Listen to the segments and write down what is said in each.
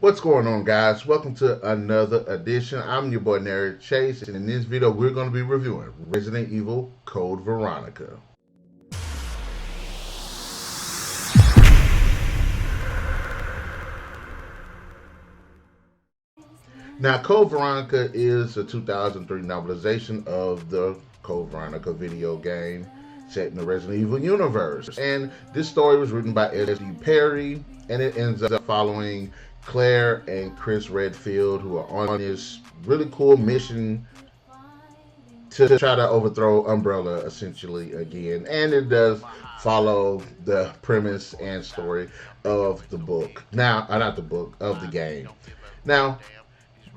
What's going on, guys? Welcome to another edition. I'm your boy NarikChase, and in this video we're going to be reviewing Resident Evil Code Veronica. Now, Code Veronica is a 2003 novelization of the Code Veronica video game set in the Resident Evil universe. And this story was written by S.D. Perry, and it ends up following Claire and Chris Redfield, who are on this really cool mission to try to overthrow Umbrella, essentially, again. And it does follow the premise and story of the book. Now, not the book, of the game. Now,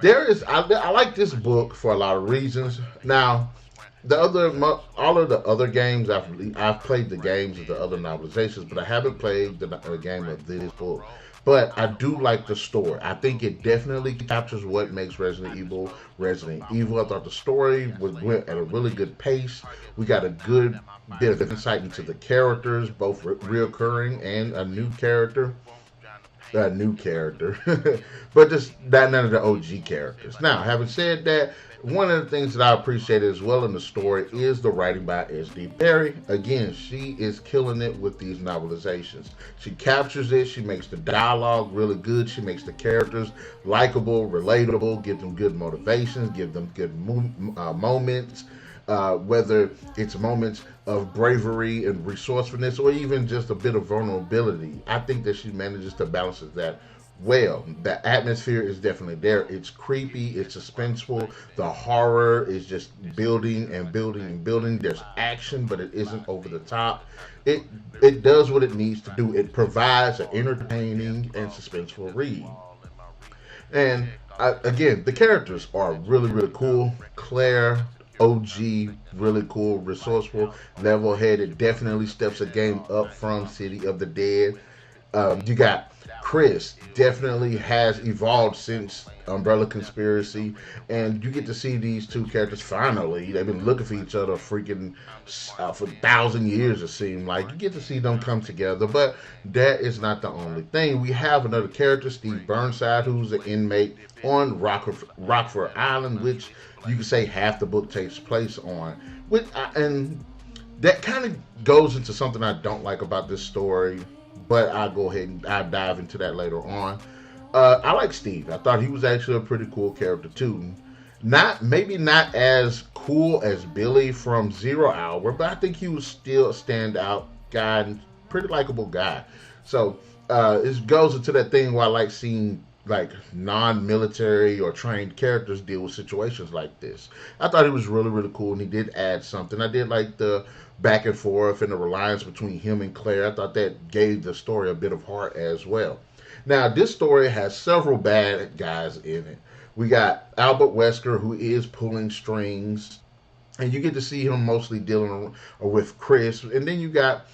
I like this book for a lot of reasons. Now, all of the other games I've played the games of the other novelizations, but I haven't played the game of this book. But I do like the story. I think it definitely captures what makes Resident Evil Resident Evil. I thought the story went at a really good pace. We got a good bit of insight into the characters, both reoccurring and a new character. But just none of the OG characters. Now, having said that, one of the things that I appreciate as well in the story is the writing by S.D. Perry. Again, she is killing it with these novelizations. She captures it. She makes the dialogue really good. She makes the characters likable, relatable, give them good motivations, give them good moments. Whether it's moments of bravery and resourcefulness or even just a bit of vulnerability. I think that she manages to balance that well. The atmosphere is definitely there. It's creepy, it's suspenseful. The horror is just building and building and building. There's action, but it isn't over the top. It does what it needs to do. It provides an entertaining and suspenseful read. And again, the characters are really, really cool. Claire, OG, really cool, resourceful, level-headed, definitely steps a game up from City of the Dead. You got Chris, definitely has evolved since Umbrella Conspiracy, and you get to see these two characters finally. They've been looking for each other freaking for 1,000 years, it seemed like. You get to see them come together, but that is not the only thing. We have another character, Steve Burnside, who's an inmate on Rockfort Island, which you could say half the book takes place on. And that kind of goes into something I don't like about this story, but I'll go ahead and I'll dive into that later on. I like Steve. I thought he was actually a pretty cool character too. Maybe not as cool as Billy from Zero Hour, but I think he was still a standout guy and pretty likable guy. So it goes into that thing where I like seeing like non-military or trained characters deal with situations like this. I thought he was really, really cool, and he did add something. I did like the back and forth and the reliance between him and Claire. I thought that gave the story a bit of heart as well. Now, this story has several bad guys in it. We got Albert Wesker, who is pulling strings, and you get to see him mostly dealing with Chris. And then you got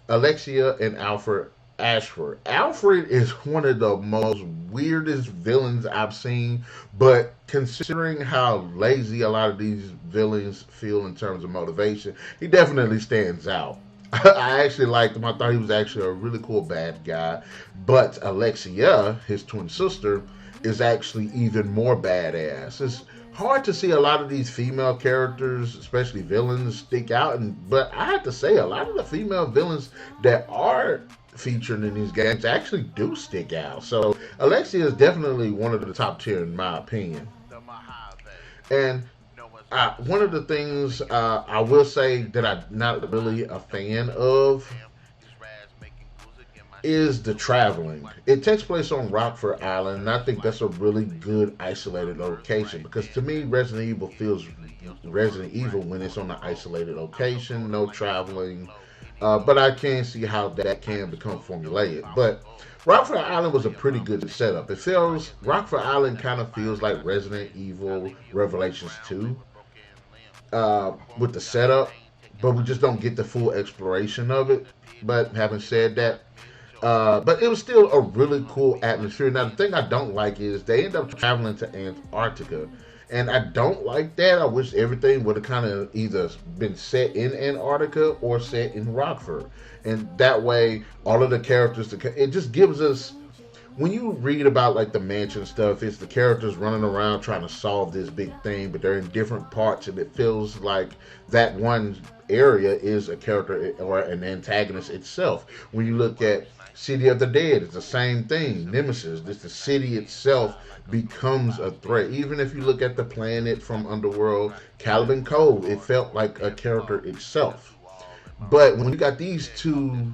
Alexia and Alfred Ashford. Alfred is one of the most weirdest villains I've seen, but considering how lazy a lot of these villains feel in terms of motivation, he definitely stands out. I actually liked him. I thought he was actually a really cool bad guy. But Alexia, his twin sister, is actually even more badass. It's hard to see a lot of these female characters, especially villains, stick out. But I have to say, a lot of the female villains that are featured in these games actually do stick out. So Alexia is definitely one of the top tier in my opinion. And one of the things I will say that I'm not really a fan of is the traveling. It takes place on Rockfort Island, and I think that's a really good isolated location, because to me Resident Evil feels Resident Evil when it's on an isolated location, no traveling. But I can see how that can become formulaic. But Rockfort Island was a pretty good setup. Rockfort Island kind of feels like Resident Evil Revelations 2 with the setup, but we just don't get the full exploration of it. But having said that, but it was still a really cool atmosphere. Now, the thing I don't like is they end up traveling to Antarctica. And I don't like that. I wish everything would have kind of either been set in Antarctica or set in Rockford. And that way, all of the characters, it just gives us when you read about like the mansion stuff, it's the characters running around trying to solve this big thing, but they're in different parts, and it feels like that one area is a character or an antagonist itself. When you look at City of the Dead, it's the same thing. Nemesis, this the city itself becomes a threat. Even if you look at the planet from Underworld, Caliban Cove, it felt like a character itself. But when you got these two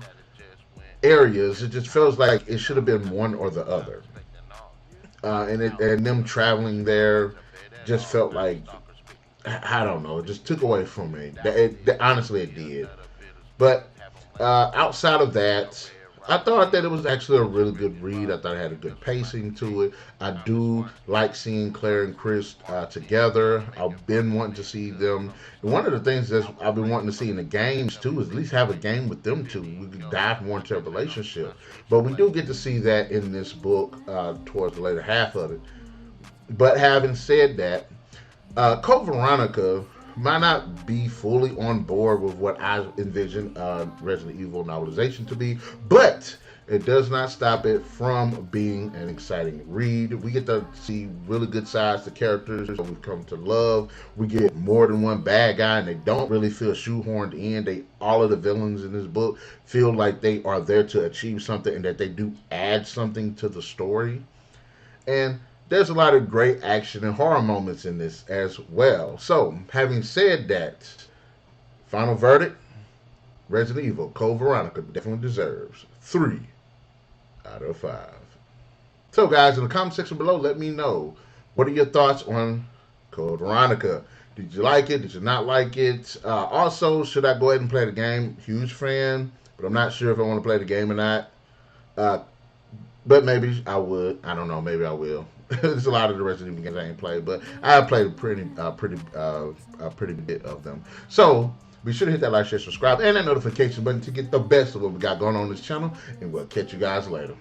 areas, it just feels like it should have been one or the other. And them traveling there just felt like, I don't know, it just took away from me. Honestly, it did. But outside of that, I thought that it was actually a really good read. I thought it had a good pacing to it. I do like seeing Claire and Chris together. I've been wanting to see them. And one of the things that I've been wanting to see in the games too is at least have a game with them two. We could dive more into their relationship. But we do get to see that in this book towards the later half of it. But having said that, Code Veronica might not be fully on board with what I envision Resident Evil novelization to be, but it does not stop it from being an exciting read. We get to see really good sides to characters that we've come to love. We get more than one bad guy, and they don't really feel shoehorned in. All of the villains in this book feel like they are there to achieve something, and that they do add something to the story. And there's a lot of great action and horror moments in this as well. So, having said that, final verdict, Resident Evil Code Veronica definitely deserves 3 out of 5. So, guys, in the comment section below, let me know, what are your thoughts on Code Veronica? Did you like it? Did you not like it? Also, should I go ahead and play the game? Huge fan, but I'm not sure if I want to play the game or not. But maybe I would. I don't know. Maybe I will. There's a lot of the Resident Evil games I ain't played, but I have played a pretty bit of them. So be sure to hit that like, share, subscribe, and that notification button to get the best of what we got going on this channel. And we'll catch you guys later.